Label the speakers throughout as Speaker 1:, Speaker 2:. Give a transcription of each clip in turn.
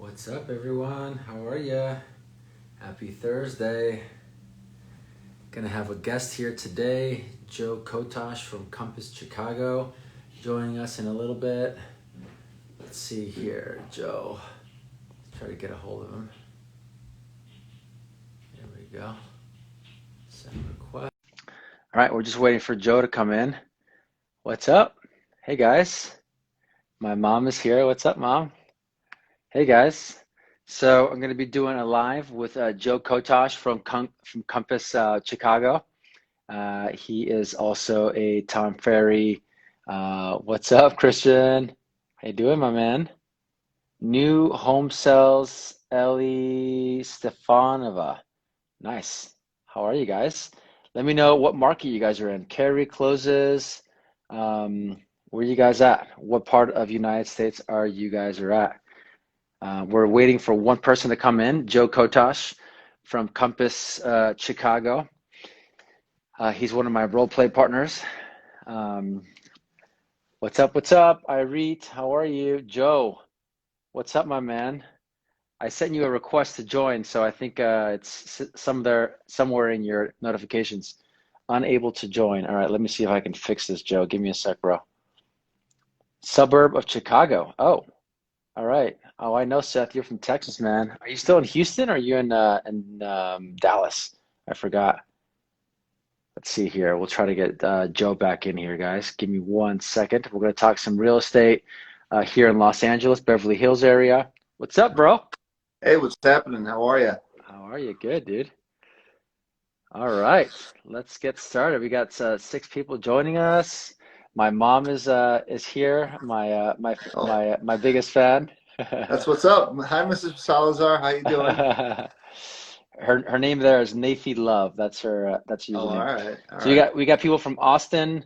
Speaker 1: What's up, everyone? How are ya? Happy Thursday. Gonna have a guest here today, Joe Kotoch from Compass Chicago, joining us in a little bit. Let's see here, Joe. Let's try to get a hold of him. There we go. Send request. All right, we're just waiting for Joe to come in. What's up? Hey, guys. My mom is here. What's up, Mom? Hey, guys. So I'm going to be doing a live with Joe Kotoch from Compass Chicago. He is also a Tom Ferry. What's up, Christian? How you doing, my man? New home sales, Ellie Stefanova. Nice. How are you guys? Let me know what market you guys are in. Carry closes. Where you guys at? What part of United States are you guys are at? We're waiting for one person to come in, Joe Kotoch from Compass Chicago. He's one of my role play partners. What's up? What's up? Irit, how are you? Joe, what's up, my man? I sent you a request to join, so I think it's somewhere in your notifications. Unable to join. All right, let me see if I can fix this, Joe. Give me a sec, bro. Suburb of Chicago. Oh, all right. Oh, I know, Seth. You're from Texas, man. Are you still in Houston or are you in Dallas? I forgot. Let's see here. We'll try to get Joe back in here, guys. Give me 1 second. We're going to talk some real estate here in Los Angeles, Beverly Hills area. What's up, bro?
Speaker 2: Hey, what's happening? How are you?
Speaker 1: How are you? Good, dude. All right, let's get started. We got 6 people joining us. My mom is here.
Speaker 2: Oh,
Speaker 1: My biggest fan.
Speaker 2: that's what's up. Hi, Mrs. Salazar. How you doing?
Speaker 1: Her name there is Nafi Love. That's her
Speaker 2: Oh, all
Speaker 1: username.
Speaker 2: right, all
Speaker 1: So
Speaker 2: right.
Speaker 1: we got people from Austin,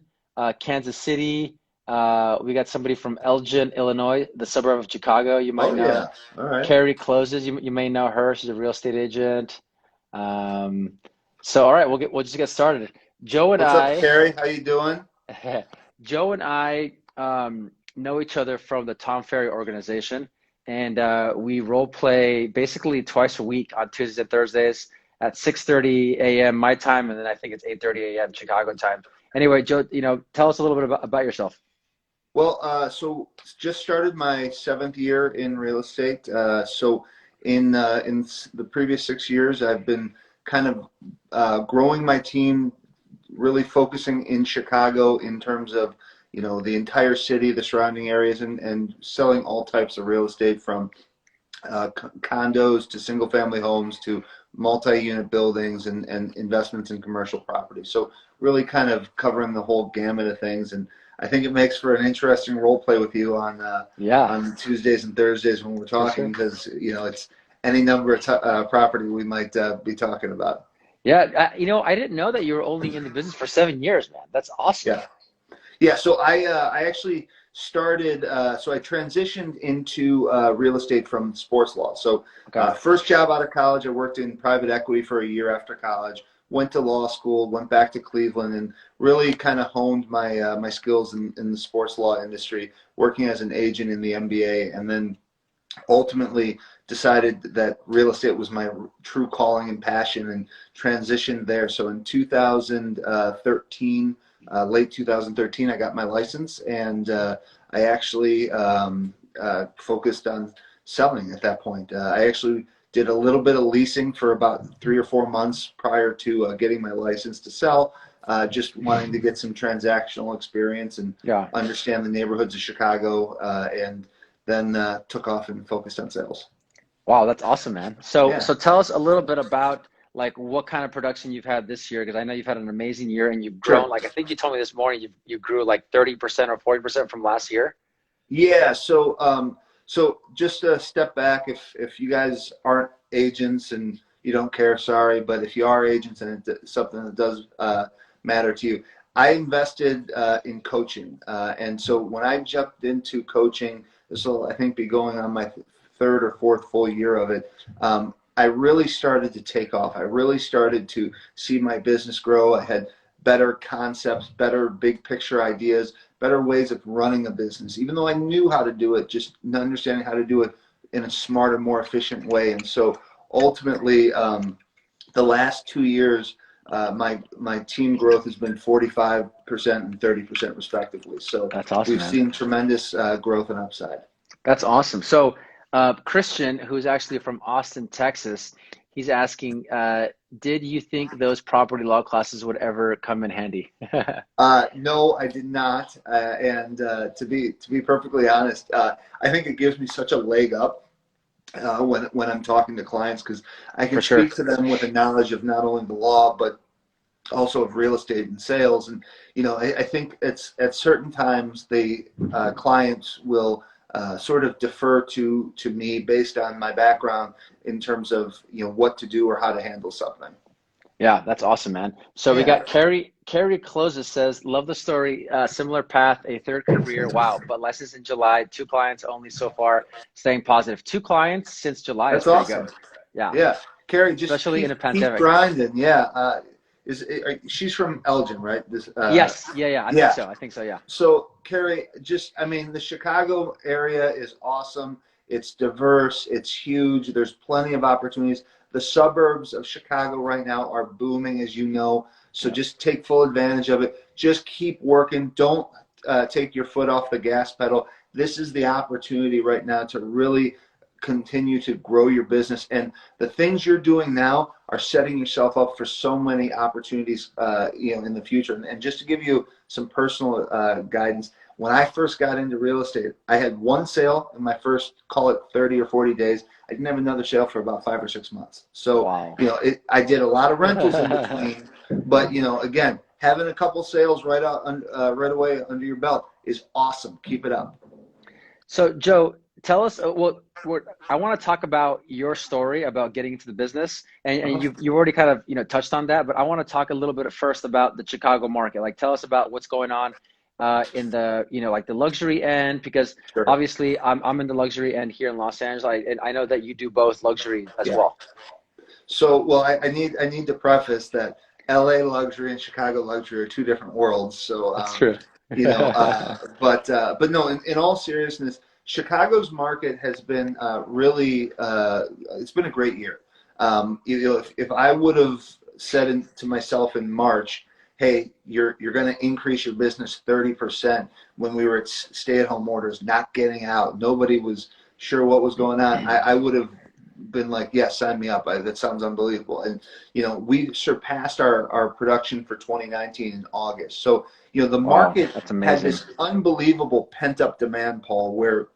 Speaker 1: Kansas City. We got somebody from Elgin, Illinois, the suburb of Chicago. You might
Speaker 2: Oh,
Speaker 1: know.
Speaker 2: yeah. All right.
Speaker 1: Carrie Closes. You may know her. She's a real estate agent. Um, so all right, we'll just get started. Joe and
Speaker 2: What's up,
Speaker 1: I,
Speaker 2: Carrie? How you doing?
Speaker 1: Joe and I know each other from the Tom Ferry organization, and we role play basically twice a week on Tuesdays and Thursdays at 6:30 a.m. my time, and then I think it's 8:30 a.m. Chicago time. Anyway, Joe, tell us a little bit about yourself.
Speaker 2: Well, so just started my 7th year in real estate. So in the previous 6 years, I've been kind of growing my team, really focusing in Chicago in terms of, the entire city, the surrounding areas, and selling all types of real estate from condos to single family homes to multi-unit buildings and investments in commercial property. So really kind of covering the whole gamut of things. And I think it makes for an interesting role play with you
Speaker 1: Yeah,
Speaker 2: on Tuesdays and Thursdays when we're
Speaker 1: for
Speaker 2: talking
Speaker 1: sure.
Speaker 2: because, it's any number of property we might be talking about.
Speaker 1: Yeah, I didn't know that you were only in the business for 7 years, man. That's awesome.
Speaker 2: Yeah. Yeah, so I actually started. So I transitioned into real estate from sports law. So
Speaker 1: Okay.
Speaker 2: first job out of college, I worked in private equity for a year after college. Went to law school, went back to Cleveland, and really kind of honed my skills in the sports law industry, working as an agent in the NBA, and then ultimately decided that real estate was my true calling and passion and transitioned there. So in 2013, late 2013, I got my license and I actually focused on selling at that point. I actually did a little bit of leasing for about 3 or 4 months prior to getting my license to sell, just wanting to get some transactional experience and
Speaker 1: Yeah.
Speaker 2: understand the neighborhoods of Chicago and then took off and focused on sales.
Speaker 1: Wow, that's awesome, man. So
Speaker 2: Yeah.
Speaker 1: so tell us a little bit about like what kind of production you've had this year, because I know you've had an amazing year and you've grown.
Speaker 2: Sure.
Speaker 1: Like I think you told me this morning you grew like 30% or 40% from last year.
Speaker 2: Yeah. So just a step back. If you guys aren't agents and you don't care, sorry. But if you are agents and it's something that does matter to you, I invested in coaching. And so when I jumped into coaching, this will I think be going on my third or fourth full year of it. I really started to take off. I really started to see my business grow. I had better concepts, better big picture ideas, better ways of running a business. Even though I knew how to do it, just understanding how to do it in a smarter, more efficient way. And so ultimately, the last 2 years, my team growth has been 45% and 30% respectively. So
Speaker 1: That's awesome,
Speaker 2: we've
Speaker 1: man.
Speaker 2: seen tremendous growth and upside.
Speaker 1: That's awesome. So, Christian, who's actually from Austin, Texas, he's asking, did you think those property law classes would ever come in handy?
Speaker 2: No, I did not. And to be perfectly honest, I think it gives me such a leg up when I'm talking to clients, because I can
Speaker 1: For sure.
Speaker 2: speak to them with a knowledge of not only the law but also of real estate and sales. And I think it's at certain times the clients will sort of defer to me based on my background in terms of what to do or how to handle something.
Speaker 1: Yeah, that's awesome, man. So we
Speaker 2: Yeah.
Speaker 1: got Carrie. Carrie closes says, love the story. Similar path, a third career. Wow. But licensed in July, 2 clients only so far, staying positive. 2 clients since July is
Speaker 2: That's
Speaker 1: pretty good.
Speaker 2: awesome.
Speaker 1: Yeah,
Speaker 2: Yeah, Carrie, just
Speaker 1: especially in a
Speaker 2: keep
Speaker 1: pandemic.
Speaker 2: grinding. Yeah, she's from Elgin, right? This
Speaker 1: Yes. Yeah, yeah. I think
Speaker 2: yeah.
Speaker 1: so. I think so. Yeah.
Speaker 2: So Carrie, I mean, the Chicago area is awesome. It's diverse. It's huge. There's plenty of opportunities. The suburbs of Chicago right now are booming, as you know. So
Speaker 1: Yeah.
Speaker 2: just take full advantage of it. Just keep working. Don't take your foot off the gas pedal. This is the opportunity right now to really continue to grow your business. And the things you're doing now are setting yourself up for so many opportunities, in the future. And just to give you some personal guidance, when I first got into real estate, I had one sale in my first, call it 30 or 40 days. I didn't have another sale for about 5 or 6 months. So,
Speaker 1: Wow.
Speaker 2: I did a lot of rentals in between, but again, having a couple sales right away under your belt is awesome. Keep it up.
Speaker 1: So, Joe, tell us. I want to talk about your story about getting into the business, and you've already kind of touched on that. But I want to talk a little bit first about the Chicago market. Like, tell us about what's going on in the like the luxury end, because
Speaker 2: Sure.
Speaker 1: obviously I'm in the luxury end here in Los Angeles, and I know that you do both luxury as
Speaker 2: Yeah.
Speaker 1: well.
Speaker 2: So, well, I need to preface that LA luxury and Chicago luxury are two different worlds. So,
Speaker 1: That's true.
Speaker 2: but no, in all seriousness, Chicago's market has been really, it's been a great year. If I would have said to myself in March, hey, you're going to increase your business 30% when we were at stay-at-home orders, not getting out, nobody was sure what was going on, I would have been like, yeah, sign me up. That sounds unbelievable. And we surpassed our production for 2019 in August. So the
Speaker 1: Wow,
Speaker 2: market
Speaker 1: that's
Speaker 2: had
Speaker 1: amazing.
Speaker 2: this unbelievable pent up demand, Paul, where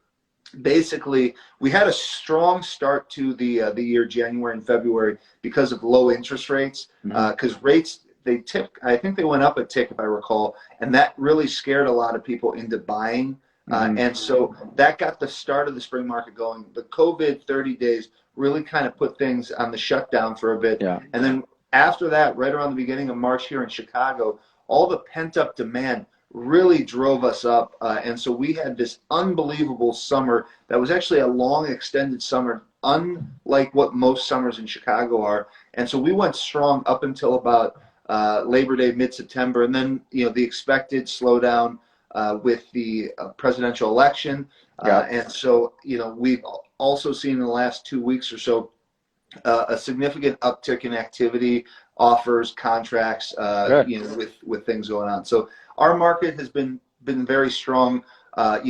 Speaker 2: basically we had a strong start to the year, January and February, because of low interest rates.
Speaker 1: Hmm.
Speaker 2: Because rates, they tipped, I think they went up a tick if I recall, and that really scared a lot of people into buying.
Speaker 1: Hmm.
Speaker 2: And so that got the start of the spring market going. The COVID 30 days really kind of put things on the shutdown for a bit.
Speaker 1: Yeah.
Speaker 2: And then after that, right around the beginning of March here in Chicago, all the pent up demand really drove us up. And so we had this unbelievable summer that was actually a long, extended summer, unlike what most summers in Chicago are. And so we went strong up until about Labor Day, mid-September, and then the expected slowdown with the presidential election.
Speaker 1: Yeah.
Speaker 2: And so we've also seen in the last 2 weeks or so a significant uptick in activity, offers, contracts,
Speaker 1: Good.
Speaker 2: with things going on. So our market has been very strong, kind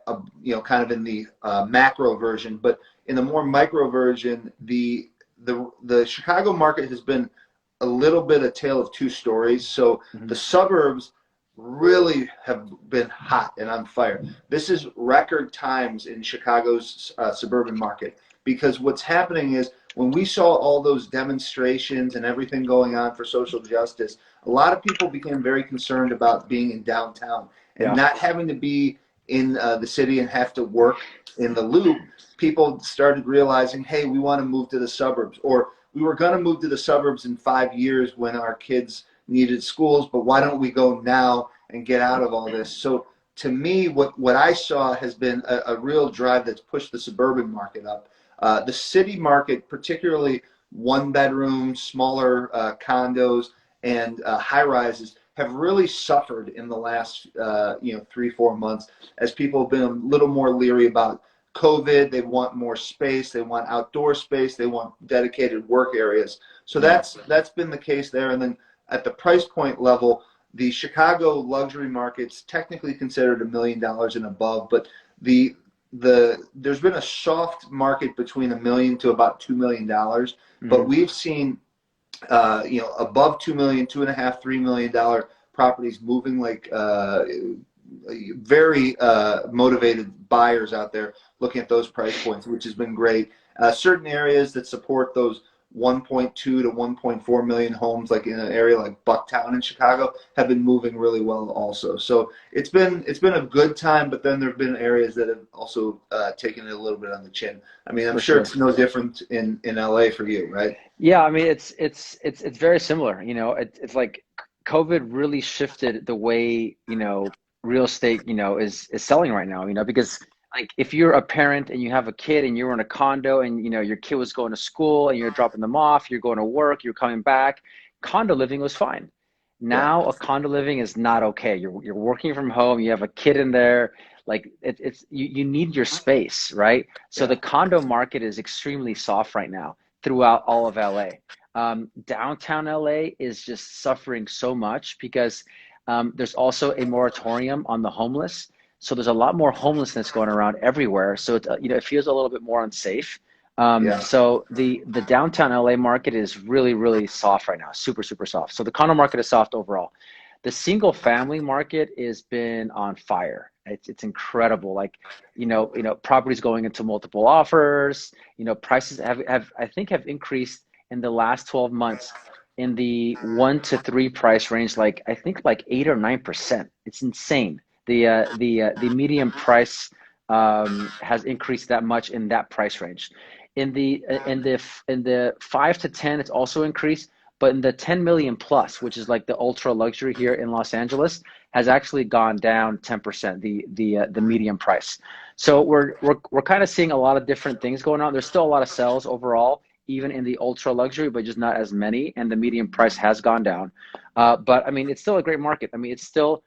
Speaker 2: of in the macro version, but in the more micro version, the Chicago market has been a little bit a tale of two stories. So
Speaker 1: Hmm.
Speaker 2: the suburbs really have been hot and on fire. This is record times in Chicago's suburban market, because what's happening is when we saw all those demonstrations and everything going on for social justice, a lot of people became very concerned about being in downtown and
Speaker 1: Yeah.
Speaker 2: not having to be in the city and have to work in the loop. People started realizing, hey, we want to move to the suburbs, or we were going to move to the suburbs in 5 years when our kids needed schools, but why don't we go now and get out of all this? So to me, what I saw has been a real drive that's pushed the suburban market up. The city market, particularly one bedroom, smaller condos, and high rises, have really suffered in the last 3-4 months as people have been a little more leery about COVID, they want more space, they want outdoor space, they want dedicated work areas. So
Speaker 1: Yeah.
Speaker 2: that's been the case there. And then at the price point level, the Chicago luxury market's technically considered $1 million and above, but there's been a soft market between $1 million to about $2 million, but
Speaker 1: Hmm.
Speaker 2: we've seen above 2 million, 2.5, $3 million properties moving like very motivated buyers out there looking at those price points, which has been great. Certain areas that support those 1.2 to 1.4 million homes, like in an area like Bucktown in Chicago, have been moving really well also. So it's been a good time, but then there have been areas that have also taken it a little bit on the chin. I mean, I'm
Speaker 1: For
Speaker 2: sure
Speaker 1: sure.
Speaker 2: it's no different in LA for you, right?
Speaker 1: Yeah, I mean it's very similar. It's like COVID really shifted the way, real estate, is selling right now, because like if you're a parent and you have a kid and you're in a condo and your kid was going to school and you're dropping them off, you're going to work, you're coming back, condo living was fine.
Speaker 2: Yeah,
Speaker 1: Now a condo living is not okay. You're working from home, you have a kid in there, like you need your space, right? So the
Speaker 2: yeah,
Speaker 1: condo market is extremely soft right now throughout all of LA. Downtown LA is just suffering so much because there's also a moratorium on the homeless. So there's a lot more homelessness going around everywhere. So it feels a little bit more unsafe.
Speaker 2: yeah,
Speaker 1: So the downtown LA market is really, really soft right now, super, super soft. So the condo market is soft overall. The single family market has been on fire. It's incredible. Like, properties going into multiple offers. Prices have I think have increased in the last 12 months in the 1 to 3 price range, like I think like 8 or 9%. It's insane. The median price has increased that much in that price range. In the 5 to 10, it's also increased, but in the 10 million plus, which is like the ultra luxury here in Los Angeles, has actually gone down 10%. The median price. So we're kind of seeing a lot of different things going on. There's still a lot of sales overall, even in the ultra luxury, but just not as many. And the median price has gone down. But I mean, it's still a great market. I mean, it's still,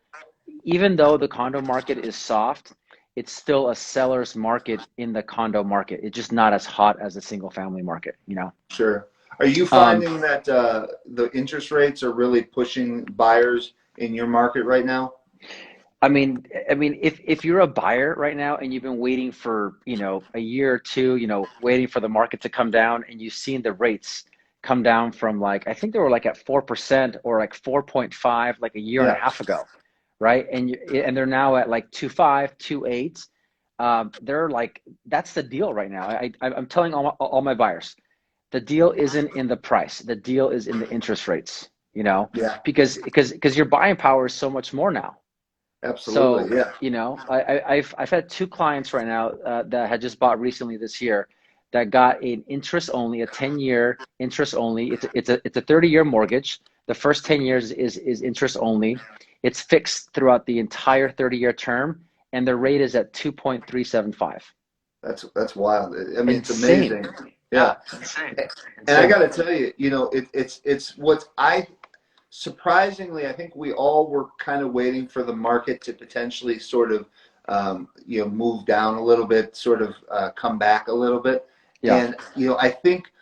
Speaker 1: even though the condo market is soft, it's still a seller's market in the condo market. It's just not as hot as the single family market.
Speaker 2: sure. Are you
Speaker 1: Um,
Speaker 2: finding that the interest rates are really pushing buyers in your market right now?
Speaker 1: I mean, if you're a buyer right now and you've been waiting for, a year or two, waiting for the market to come down, and you've seen the rates come down from, like, I think they were like at 4% or like 4.5 like a year and a
Speaker 2: Yeah,
Speaker 1: half ago, right? And they're now at like 2.5, 2.8. They're like, that's the deal right now. I'm telling all my buyers, the deal isn't in the price. The deal is in the interest rates,
Speaker 2: yeah,
Speaker 1: because your buying power is so much more now.
Speaker 2: absolutely.
Speaker 1: So,
Speaker 2: Yeah,
Speaker 1: I've had two clients right now that had just bought recently this year that got an interest only, a 10-year interest only. It's a 30-year mortgage. The first 10 years is interest only. It's fixed throughout the entire 30-year term, and the rate is at 2.375.
Speaker 2: that's wild. I mean, it's
Speaker 1: Insane.
Speaker 2: amazing.
Speaker 1: Yeah,
Speaker 2: Yeah,
Speaker 1: insane.
Speaker 2: and I
Speaker 1: Insane.
Speaker 2: got to tell you, it's what I surprisingly, I think we all were kind of waiting for the market to potentially sort of, move down a little bit, sort of come back a little bit.
Speaker 1: Yeah.
Speaker 2: And, I think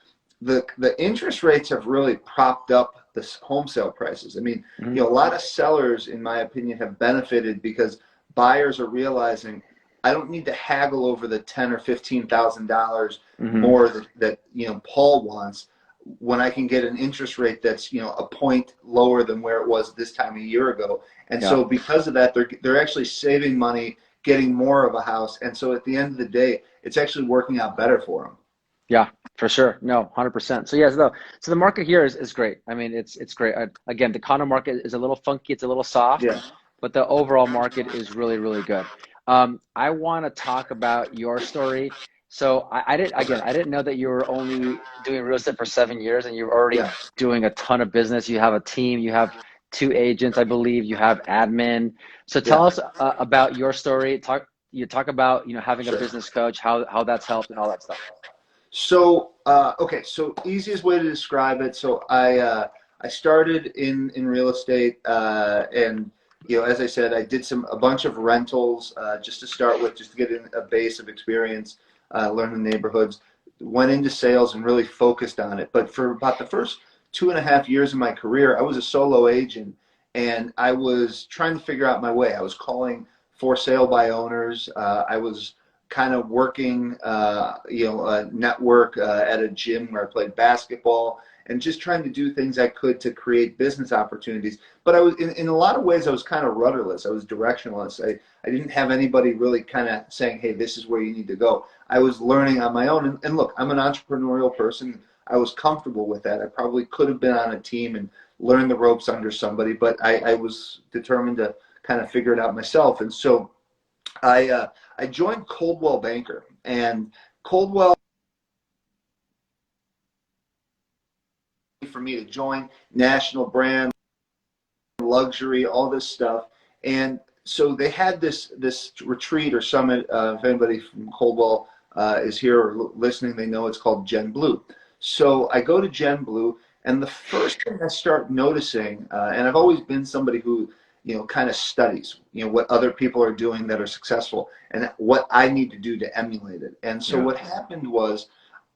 Speaker 2: the interest rates have really propped up the home sale prices. I mean,
Speaker 1: Hmm.
Speaker 2: a lot of sellers, in my opinion, have benefited because buyers are realizing I don't need to haggle over the 10 or $15,000
Speaker 1: Hmm.
Speaker 2: more that Paul wants when I can get an interest rate that's a point lower than where it was this time a year ago. And
Speaker 1: Yeah.
Speaker 2: so because of that, they're actually saving money, getting more of a house. And so at the end of the day, it's actually working out better for them.
Speaker 1: Yeah, for sure. No, 100%. So yes, no. So the market here is great. I mean, it's great. Again, the condo market is a little funky. It's a little soft,
Speaker 2: Yeah,
Speaker 1: but the overall market is really, really good. I want to talk about your story. So I didn't know that you were only doing real estate for 7 years, and you're already
Speaker 2: yeah,
Speaker 1: doing a ton of business. You have a team. You have two agents, I believe. You have admin. So tell
Speaker 2: yeah,
Speaker 1: us about your story. Talk about having a
Speaker 2: sure.
Speaker 1: business coach, how that's helped, and all that stuff.
Speaker 2: So, okay, so easiest way to describe it. So I started in real estate, and as I said, I did a bunch of rentals just to start with, just to get a base of experience, learn the neighborhoods. Went into sales and really focused on it. But for about the first 2.5 years of my career, I was a solo agent, and I was trying to figure out my way. I was calling for sale by owners. I was kind of working, a network at a gym where I played basketball, and just trying to do things I could to create business opportunities. But I was, in a lot of ways, I was kind of rudderless. I was directionless. I didn't have anybody really kind of saying, hey, this is where you need to go. I was learning on my own. And look, I'm an entrepreneurial person. I was comfortable with that. I probably could have been on a team and learned the ropes under somebody, but I was determined to kind of figure it out myself. And so I joined Coldwell Banker, and Coldwell, for me to join, national brand, luxury, all this stuff. And so they had this retreat or summit. If anybody from Coldwell is here or listening, they know it's called Gen Blue. So I go to Gen Blue, and the first thing I start noticing, and I've always been somebody who, kind of studies, what other people are doing that are successful and what I need to do to emulate it. And so what happened was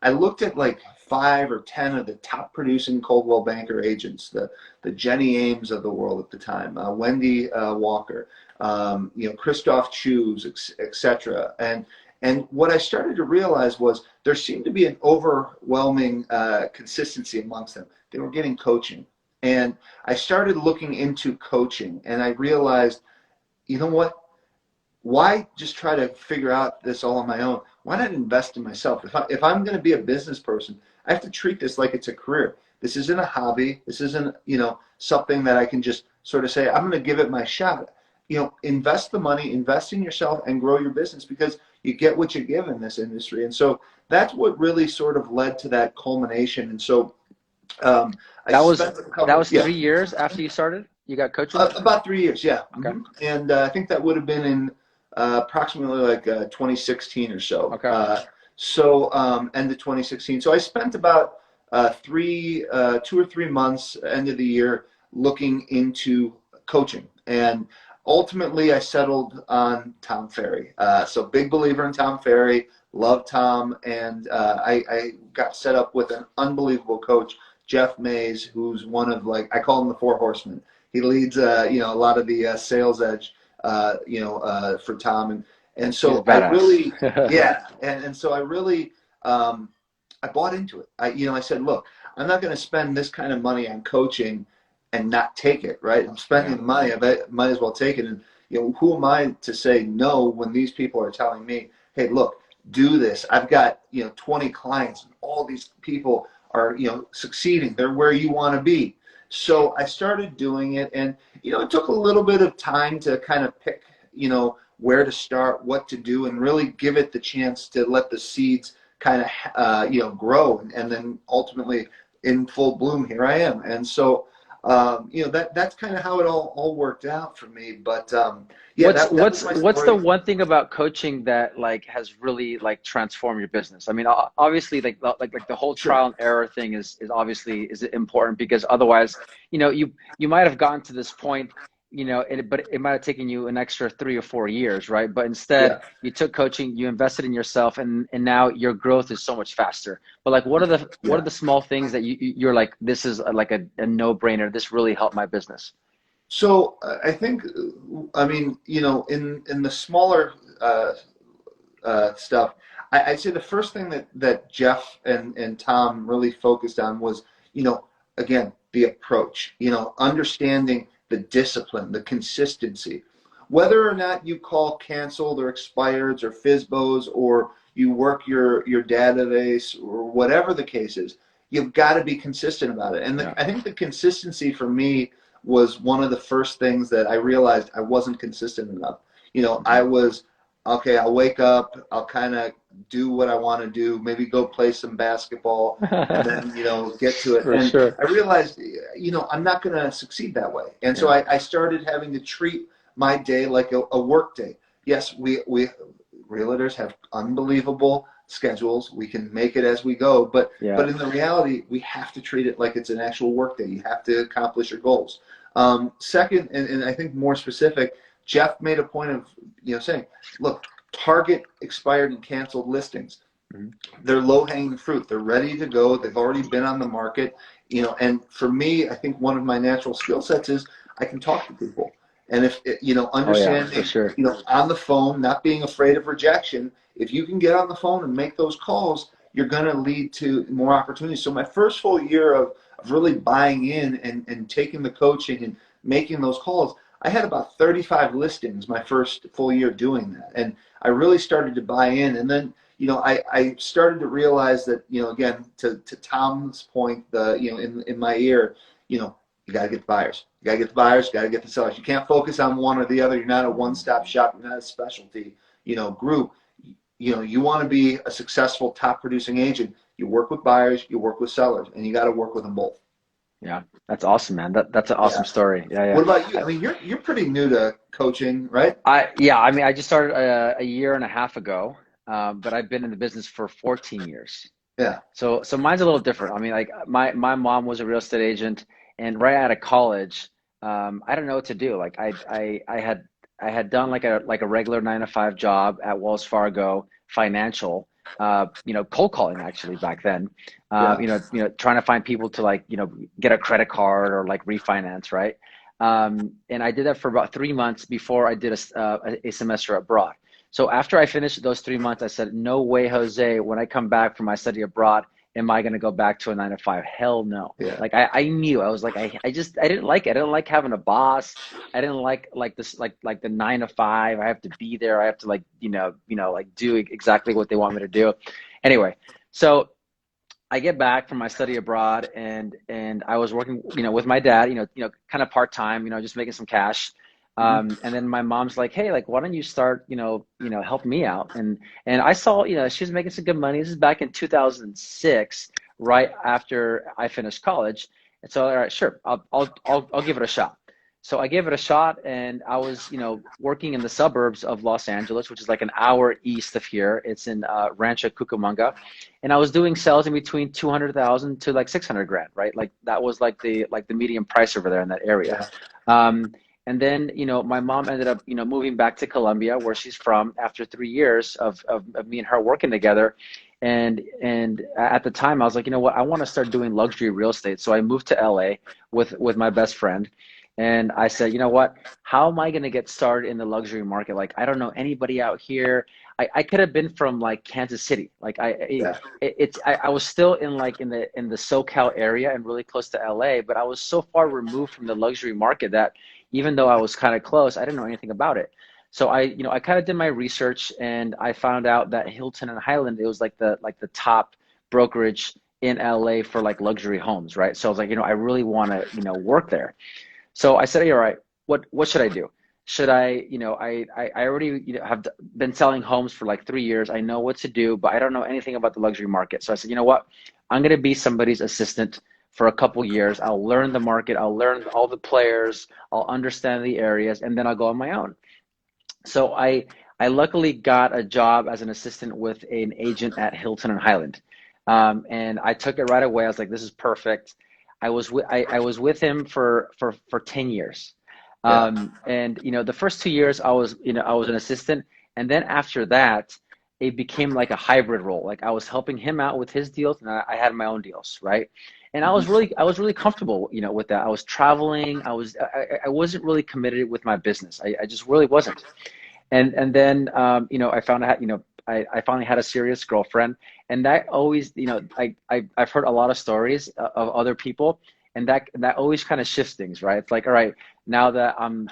Speaker 2: I looked at like 5 or 10 of the top producing Coldwell Banker agents, the Jenny Ames of the world at the time, Wendy Walker, Christoph Choos, etc. And what I started to realize was there seemed to be an overwhelming consistency amongst them. They were getting coaching. And I started looking into coaching, and I realized, you know what? Why just try to figure out this all on my own? Why not invest in myself? If I'm going to be a business person, I have to treat this like it's a career. This isn't a hobby. This isn't, something that I can just sort of say, I'm going to give it my shot. Invest the money, invest in yourself, and grow your business, because you get what you give in this industry. And so that's what really sort of led to that culmination. And so I
Speaker 1: That was
Speaker 2: spent a
Speaker 1: that
Speaker 2: couple,
Speaker 1: was 3 years after you started. You got coaching.
Speaker 2: about 3 years, yeah.
Speaker 1: Okay.
Speaker 2: And I think that would have been in approximately like 2016 or so.
Speaker 1: Okay.
Speaker 2: End of 2016. So I spent about 2 or 3 months, end of the year, looking into coaching. And ultimately, I settled on Tom Ferry. So big believer in Tom Ferry, love Tom, and I got set up with an unbelievable coach, Jeff Mays, who's one of, I call him the Four Horsemen. He leads, a lot of the sales edge, for Tom, and so I really, yeah, and so I really, I bought into it. I said, look, I'm not going to spend this kind of money on coaching and not take it, right? I'm spending the money, I might as well take it. And who am I to say no when these people are telling me, hey, look, do this. I've got 20 clients, and all these people are succeeding. They're where you want to be. So I started doing it, and it took a little bit of time to kind of pick where to start, what to do, and really give it the chance to let the seeds kind of grow, and then ultimately in full bloom, here I am. And so that's kind of how it all worked out for me. But yeah,
Speaker 1: what's
Speaker 2: my
Speaker 1: what's the
Speaker 2: story.
Speaker 1: one thing about coaching that has really transformed your business? I mean, obviously like the whole
Speaker 2: Sure.
Speaker 1: trial and error thing is obviously is important, because otherwise, you might have gotten to this point, but it might have taken you an extra 3 or 4 years, right? But instead,
Speaker 2: Yeah.
Speaker 1: you took coaching, you invested in yourself, and now your growth is so much faster. But what are
Speaker 2: Yeah.
Speaker 1: the small things that you're like, this is like a no-brainer, this really helped my business?
Speaker 2: So I think, I mean, in the smaller stuff, I'd say the first thing that Jeff and Tom really focused on was, again, the approach, understanding the discipline, the consistency. Whether or not you call canceled or expireds or FISBOs, or you work your database, or whatever the case is, you've got to be consistent about it. And I think the consistency for me was one of the first things that I realized I wasn't consistent enough. I was, okay, I'll wake up, I'll kind of do what I want to do, maybe go play some basketball, and then, get to it.
Speaker 1: For
Speaker 2: And
Speaker 1: sure.
Speaker 2: I realized, I'm not going to succeed that way. And so I started having to treat my day like a work day. Yes, we realtors have unbelievable schedules. We can make it as we go, but in the reality, we have to treat it like it's an actual work day. You have to accomplish your goals. Second, and I think more specific, Jeff made a point of saying, look, target expired and canceled listings.
Speaker 1: Mhm.
Speaker 2: They're low hanging fruit. They're ready to go. They've already been on the market. And for me, I think one of my natural skill sets is I can talk to people. And if
Speaker 1: Oh yeah, for
Speaker 2: understanding,
Speaker 1: sure.
Speaker 2: on the phone, not being afraid of rejection, if you can get on the phone and make those calls, you're going to lead to more opportunities. So my first full year of really buying in and taking the coaching and making those calls, I had about 35 listings my first full year doing that. And I really started to buy in. And then, I started to realize that, again, to Tom's point, in my ear, you got to get the buyers. You got to get the buyers, you got to get the sellers. You can't focus on one or the other. You're not a one-stop shop. You're not a specialty, group. You want to be a successful top producing agent. You work with buyers, you work with sellers, and you got to work with them both.
Speaker 1: Yeah, that's awesome, man. That's an awesome
Speaker 2: Yeah.
Speaker 1: story. Yeah,
Speaker 2: What about you?
Speaker 1: yeah.
Speaker 2: I mean, you're pretty new to coaching, right?
Speaker 1: Yeah, I mean, I just started a year and a half ago, but I've been in the business for 14 years.
Speaker 2: Yeah.
Speaker 1: So mine's a little different. I mean, like my mom was a real estate agent, and right out of college, I don't know what to do. Like I had done like a regular 9 to 5 job at Wells Fargo Financial, cold calling actually back then.
Speaker 2: Yeah.
Speaker 1: Trying to find people to like get a credit card or like refinance, right? And I did that for about 3 months before I did a semester abroad. So after I finished those 3 months, I said, no way, Jose, when I come back from my study abroad, am I going to go back to a 9 to 5? Hell no.
Speaker 2: Yeah.
Speaker 1: Like I knew, I was like, I didn't like it. I didn't like having a boss. I didn't like this, like the 9 to 5. I have to be there. I have to like, like do exactly what they want me to do. Anyway, so I get back from my study abroad and I was working, with my dad, kind of part-time, just making some cash.
Speaker 2: Hmm.
Speaker 1: And then my mom's like, hey, like, why don't you start, help me out? And I saw, she was making some good money. This is back in 2006, right after I finished college. And so, all right, sure, I'll give it a shot. So I gave it a shot, and I was, working in the suburbs of Los Angeles, which is like an hour east of here. It's in Rancho Cucamonga, and I was doing sales in between 200,000 to like 600 grand, right? Like that was like the median price over there in that area.
Speaker 2: Yeah.
Speaker 1: Um, and then, my mom ended up, moving back to Colombia, where she's from, after 3 years of me and her working together. And at the time, I was like, you know what, I want to start doing luxury real estate. So I moved to LA with my best friend. And I said, you know what, how am I going to get started in the luxury market? Like, I don't know anybody out here. I could have been from like Kansas City. Like
Speaker 2: Yeah.
Speaker 1: I was still in the SoCal area and really close to LA, but I was so far removed from the luxury market that even though I was kind of close, I didn't know anything about it. So I kind of did my research, and I found out that Hilton and Hyland, it was like the top brokerage in LA for like luxury homes, right? So I was like, I really want to, work there. So I said, hey, all right, what should I do? Should I, I already, have been selling homes for like 3 years. I know what to do, but I don't know anything about the luxury market. So I said, you know what? I'm going to be somebody's assistant for a couple years. I'll learn the market. I'll learn all the players. I'll understand the areas, and then I'll go on my own. So I luckily got a job as an assistant with an agent at Hilton and Highland. And I took it right away. I was like, this is perfect. I was with him for 10 years.
Speaker 2: Yeah.
Speaker 1: And the first 2 years I was an assistant, and then after that it became like a hybrid role. Like I was helping him out with his deals, and I had my own deals, right? And
Speaker 2: Hmm.
Speaker 1: I was really comfortable, with that. I was traveling. I wasn't really committed with my business. I just really wasn't. And then I found out, I finally had a serious girlfriend. And that always, I've heard a lot of stories of other people, and that always kind of shifts things, right? It's like, all right, now that I'm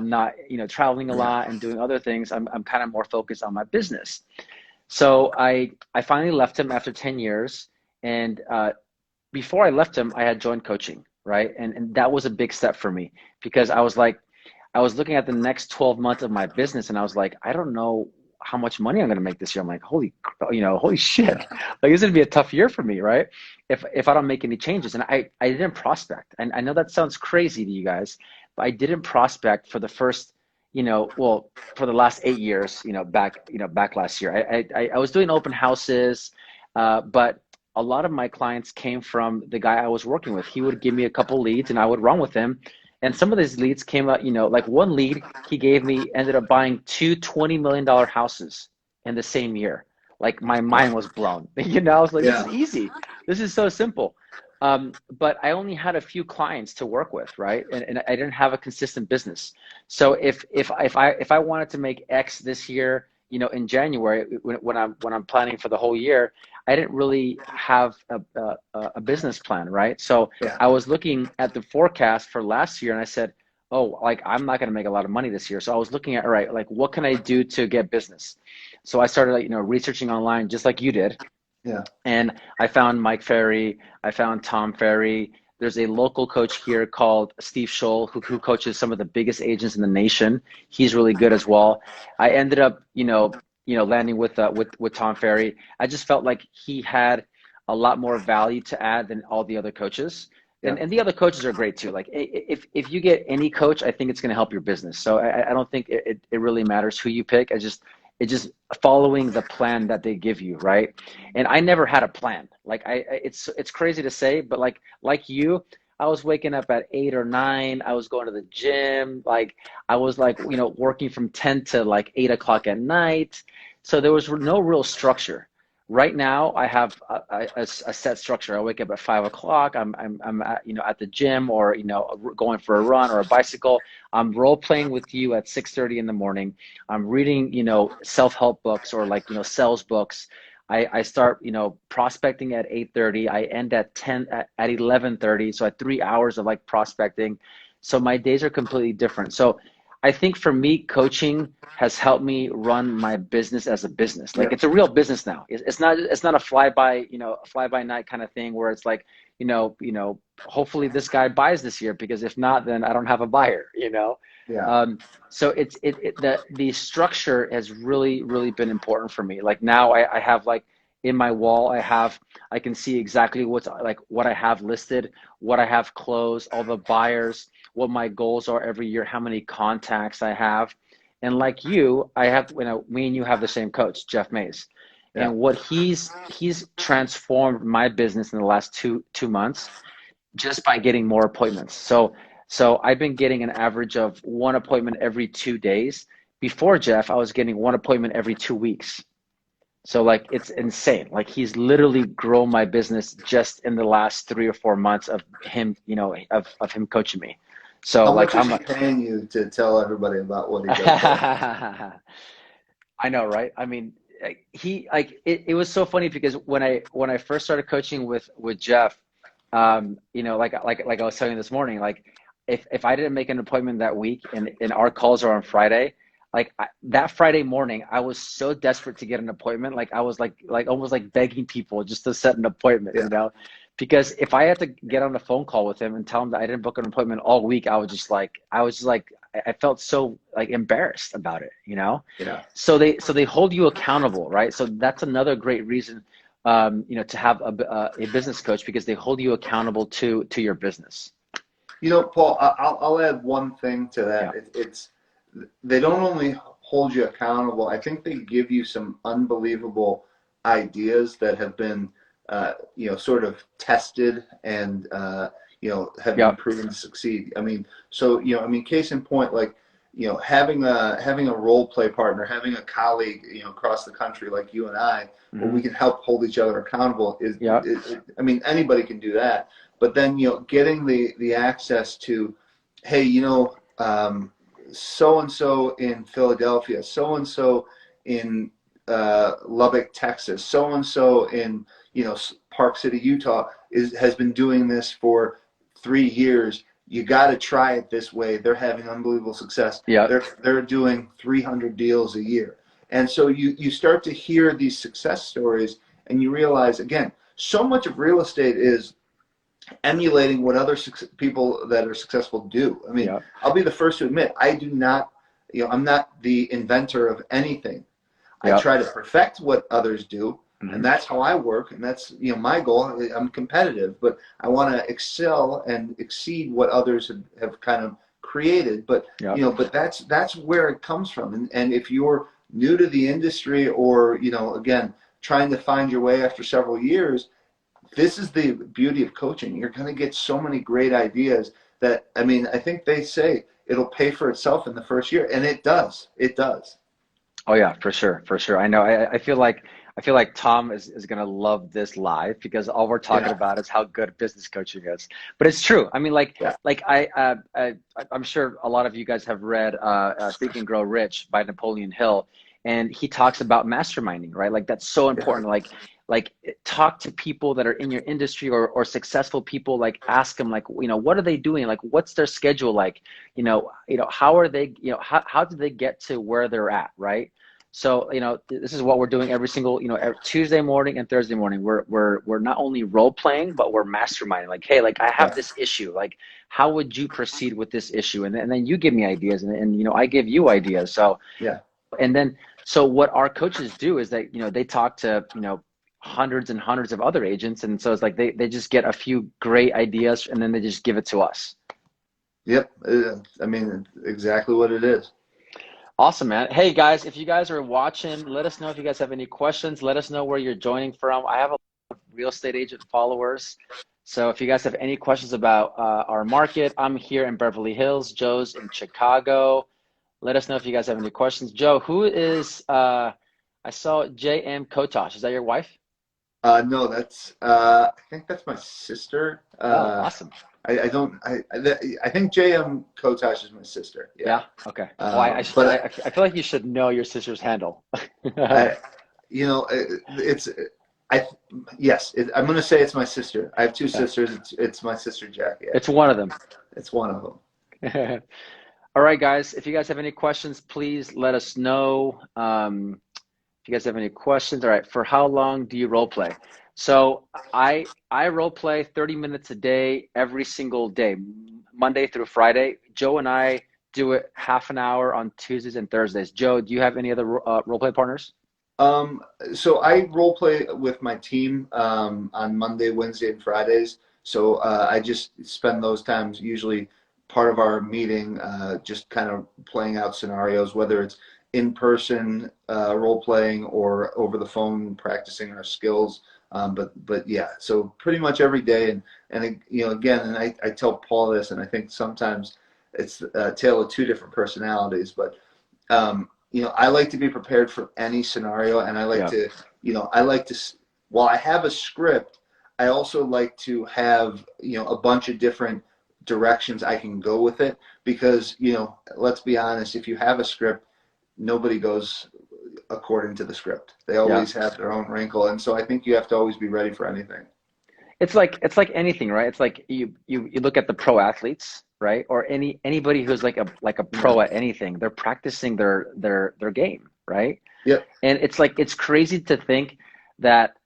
Speaker 1: not, traveling a
Speaker 2: Yeah.
Speaker 1: lot and doing other things, I'm kind of more focused on my business. So I finally left him after 10 years. And before I left him, I had joined coaching, right? And that was a big step for me, because I was like, I was looking at the next 12 months of my business, and I was like, I don't know how much money I'm going to make this year. I'm like, holy shit.
Speaker 2: Yeah.
Speaker 1: Like, this is going to be a tough year for me, right? If I don't make any changes. And I didn't prospect. And I know that sounds crazy to you guys, but I didn't prospect for the first, well, for the last 8 years, back last year. I was doing open houses, but a lot of my clients came from the guy I was working with. He would give me a couple leads, and I would run with him, And some of these leads came out, like one lead he gave me ended up buying two $20 million houses in the same year. Like my mind was blown. I was like, this is
Speaker 2: Yeah.
Speaker 1: easy. This is so simple. But I only had a few clients to work with, right? And I didn't have a consistent business. So if I wanted to make X this year, in January when I'm planning for the whole year, I didn't really have a business plan, right? So
Speaker 2: Yeah.
Speaker 1: I was looking at the forecast for last year and I said, oh, like I'm not going to make a lot of money this year. So I was looking at, all right, like what can I do to get business? So I started, like, researching online just like you did.
Speaker 2: Yeah.
Speaker 1: And I found Mike Ferry, I found Tom Ferry. There's a local coach here called Steve Scholl who coaches some of the biggest agents in the nation. He's really good as well. I ended up, landing with Tom Ferry. I just felt like he had a lot more value to add than all the other coaches.
Speaker 2: Yeah.
Speaker 1: And the other coaches are great too. Like if you get any coach, I think it's going to help your business. So I don't think it really matters who you pick. It's just following the plan that they give you, right? And I never had a plan. Like it's crazy to say, but like you, I was waking up at 8 or 9. I was going to the gym. Like I was like, working from 10 to like 8 o'clock at night. So there was no real structure. Right now, I have a set structure. I wake up at 5 o'clock. I'm at the gym or going for a run or a bicycle. I'm role playing with you at 6:30 in the morning. I'm reading self-help books or like sales books. I start prospecting at 8:30. I end at 11:30. So I had 3 hours of like prospecting. So my days are completely different. So I think for me, coaching has helped me run my business as a business. Like
Speaker 2: Yeah.
Speaker 1: it's a real business now. It's not a fly by night kind of thing where it's like, hopefully this guy buys this year because if not, then I don't have a buyer.
Speaker 2: Yeah.
Speaker 1: So the structure has really, really been important for me. Like now I have like in my wall, I can see exactly what I have listed, what I have closed, all the buyers, what my goals are every year, how many contacts I have. And like you, I have, me and you have the same coach, Jeff Mays.
Speaker 2: Yeah.
Speaker 1: And what he's transformed my business in the last two months just by getting more appointments. So I've been getting an average of one appointment every 2 days. Before Jeff, I was getting one appointment every 2 weeks. So like it's insane. Like he's literally grown my business just in the last 3 or 4 months of him, of him coaching me. So
Speaker 2: How
Speaker 1: like
Speaker 2: much is
Speaker 1: I'm
Speaker 2: he
Speaker 1: a,
Speaker 2: paying you to tell everybody about what he does there?
Speaker 1: I know, right? I mean, it was so funny because when I first started coaching with Jeff, like I was telling you this morning, like if I didn't make an appointment that week and our calls are on Friday, like that Friday morning, I was so desperate to get an appointment, like I was like almost like begging people just to set an appointment,
Speaker 2: Yeah.
Speaker 1: because if I had to get on a phone call with him and tell him that I didn't book an appointment all week, I felt so like embarrassed about it.
Speaker 2: Yeah.
Speaker 1: So they hold you accountable, right? So that's another great reason, to have a business coach, because they hold you accountable to your business.
Speaker 2: Paul, I'll add one thing to
Speaker 1: Yeah.
Speaker 2: that. It's they don't only hold you accountable. I think they give you some unbelievable ideas that have been, sort of tested and have been
Speaker 1: Yeah.
Speaker 2: proven to succeed. I mean, so case in point, like having a role play partner, having a colleague, across the country like you and I, where we
Speaker 1: Hmm.
Speaker 2: can help hold each other accountable
Speaker 1: Yeah.
Speaker 2: I mean, anybody can do that. But then, getting the access to, hey, so and so in Philadelphia, so and so in Lubbock, Texas, so and so in Park City, Utah has been doing this for 3 years. You got to try it this way. They're having unbelievable success.
Speaker 1: Yeah.
Speaker 2: They're doing 300 deals a year, and so you start to hear these success stories, and you realize again, so much of real estate is emulating what other people that are successful do. I mean,
Speaker 1: Yeah.
Speaker 2: I'll be the first to admit, I do not, I'm not the inventor of anything. I
Speaker 1: Yeah.
Speaker 2: try to perfect what others do, and
Speaker 1: Hmm.
Speaker 2: that's how I work, and that's, my goal. I'm competitive, but I want to excel and exceed what others have kind of created. But,
Speaker 1: Yeah.
Speaker 2: but that's where it comes from. And if you're new to the industry or, again, trying to find your way after several years, this is the beauty of coaching. You're going to get so many great ideas that, I mean, I think they say it'll pay for itself in the first year, and it does. It does.
Speaker 1: Oh yeah, for sure, for sure. I know. I feel like Tom is gonna love this live because all we're talking
Speaker 2: Yeah,
Speaker 1: about is how good business coaching is. But it's true. I mean,
Speaker 2: yeah,
Speaker 1: I'm sure a lot of you guys have read Think and Grow Rich by Napoleon Hill, and he talks about masterminding, right? Like that's so
Speaker 2: yeah,
Speaker 1: important. Like talk to people that are in your industry or successful people. Like ask them, like what are they doing? Like what's their schedule like? How are they? How did they get to where they're at, right? So, this is what we're doing every single, every Tuesday morning and Thursday morning. We're not only role playing, but we're masterminding. Like, hey, like I have
Speaker 2: yeah,
Speaker 1: this issue. Like, how would you proceed with this issue? And then you give me ideas, and I give you ideas. So,
Speaker 2: yeah.
Speaker 1: and then so what our coaches do is that they talk to hundreds and hundreds of other agents, and so it's like they just get a few great ideas, and then they just give it to us.
Speaker 2: Yep. I mean, exactly what it is.
Speaker 1: Awesome, man. Hey guys, if you guys are watching, let us know if you guys have any questions. Let us know where you're joining from. I have a lot of real estate agent followers. So if you guys have any questions about our market, I'm here in Beverly Hills. Joe's in Chicago. Let us know if you guys have any questions. Joe, who is, I saw JM Kotoch. Is that your wife?
Speaker 2: No, I think that's my sister.
Speaker 1: Oh, awesome.
Speaker 2: I don't, I think JM Kotosh is my sister. Yeah.
Speaker 1: Yeah. Okay. Well,
Speaker 2: But
Speaker 1: I feel like you should know your sister's handle.
Speaker 2: I, you know, it's, I, yes, I'm going to say it's my sister. I have two
Speaker 1: Yeah.
Speaker 2: sisters. It's my sister Jackie,
Speaker 1: It's one
Speaker 2: actually.
Speaker 1: of them.
Speaker 2: It's one of them.
Speaker 1: All right, guys. If you guys have any questions, please let us know. If you guys have any questions, all right. For how long do you role play? So I role play 30 minutes a day, every single day, Monday through Friday. Joe and I do it half an hour on Tuesdays and Thursdays. Joe, do you have any other role play partners?
Speaker 2: Um, so I role play with my team on Monday, Wednesday, and Fridays. So I just spend those times usually part of our meeting, just kind of playing out scenarios, whether it's in person role playing or over the phone practicing our skills. But yeah, so pretty much every day, and again, and I tell Paul this, and I think sometimes it's a tale of two different personalities, but I like to be prepared for any scenario, and I like
Speaker 1: Yeah.
Speaker 2: to, while I have a script, I also like to have, a bunch of different directions I can go with it because, let's be honest, if you have a script, nobody goes according to the script. They
Speaker 1: Yeah.
Speaker 2: always have their own wrinkle, and so I think you have to always be ready for anything.
Speaker 1: It's like anything, right? It's like you look at the pro athletes, right? Or anybody who's like a
Speaker 2: Yeah.
Speaker 1: pro at anything. They're practicing their game, right?
Speaker 2: Yep.
Speaker 1: And it's crazy to think that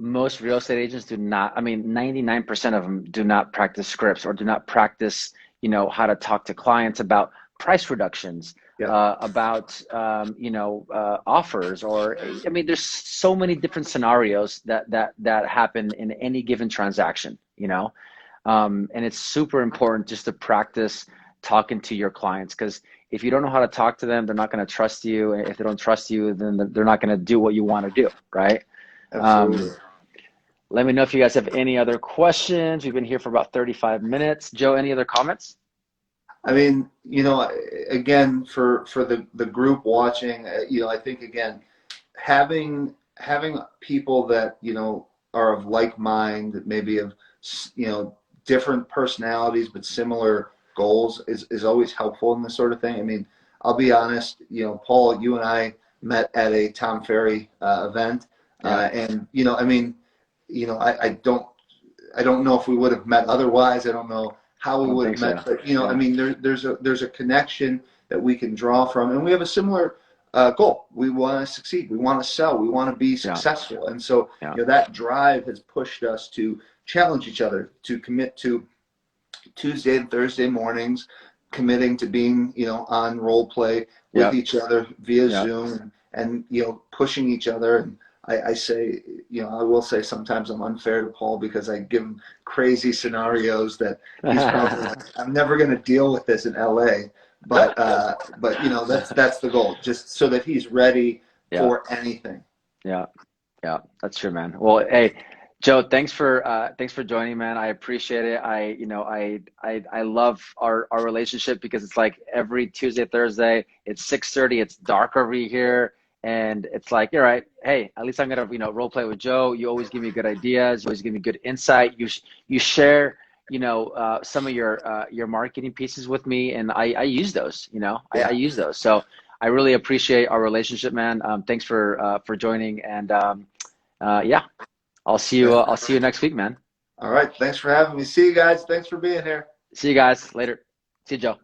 Speaker 1: most real estate agents do not, I mean, 99% of them do not practice scripts or do not practice, how to talk to clients about price reductions,
Speaker 2: Yep.
Speaker 1: about, offers, or, I mean, there's so many different scenarios that happen in any given transaction. And it's super important just to practice talking to your clients because if you don't know how to talk to them, they're not going to trust you. And if they don't trust you, then they're not going to do what you want to do, right?
Speaker 2: Absolutely.
Speaker 1: Um, Let me know if you guys have any other questions. We've been here for about 35 minutes. Joe, any other comments?
Speaker 2: I mean, again, for the group watching, I think again, having people that are of like mind, maybe of different personalities but similar goals is always helpful in this sort of thing. I mean, I'll be honest, Paul, you and I met at a Tom Ferry event,
Speaker 1: Yeah,
Speaker 2: and I mean, I don't know if we would have met otherwise. I don't know how
Speaker 1: I
Speaker 2: we
Speaker 1: don't
Speaker 2: would
Speaker 1: think
Speaker 2: have met,
Speaker 1: so.
Speaker 2: but I
Speaker 1: Yeah,
Speaker 2: mean, there's a connection that we can draw from, and we have a similar goal. We want to succeed. We want to sell. We want to be
Speaker 1: yeah,
Speaker 2: successful, and so
Speaker 1: yeah,
Speaker 2: that drive has pushed us to challenge each other, to commit to Tuesday and Thursday mornings, committing to being on role play with
Speaker 1: yeah,
Speaker 2: each other via
Speaker 1: yeah.
Speaker 2: Zoom, and pushing each other. And I say, I will say sometimes I'm unfair to Paul because I give him crazy scenarios that he's probably like, I'm never going to deal with this in LA. But that's the goal, just so that he's ready
Speaker 1: Yeah,
Speaker 2: for anything.
Speaker 1: yeah, yeah. That's true, man. Well, hey, Joe, thanks for joining, man. I appreciate it. I love our relationship because it's like every Tuesday, Thursday, it's 6:30, it's dark over here, and it's like, you're right. Hey, at least I'm gonna, role play with Joe. You always give me good ideas. You always give me good insight. You share, some of your marketing pieces with me, and I use those. I
Speaker 2: Yeah.
Speaker 1: use those. So I really appreciate our relationship, man. Thanks for joining, and yeah. I'll see you next week, man.
Speaker 2: All right. Thanks for having me. See you guys. Thanks for being here.
Speaker 1: See you guys later. See you, Joe.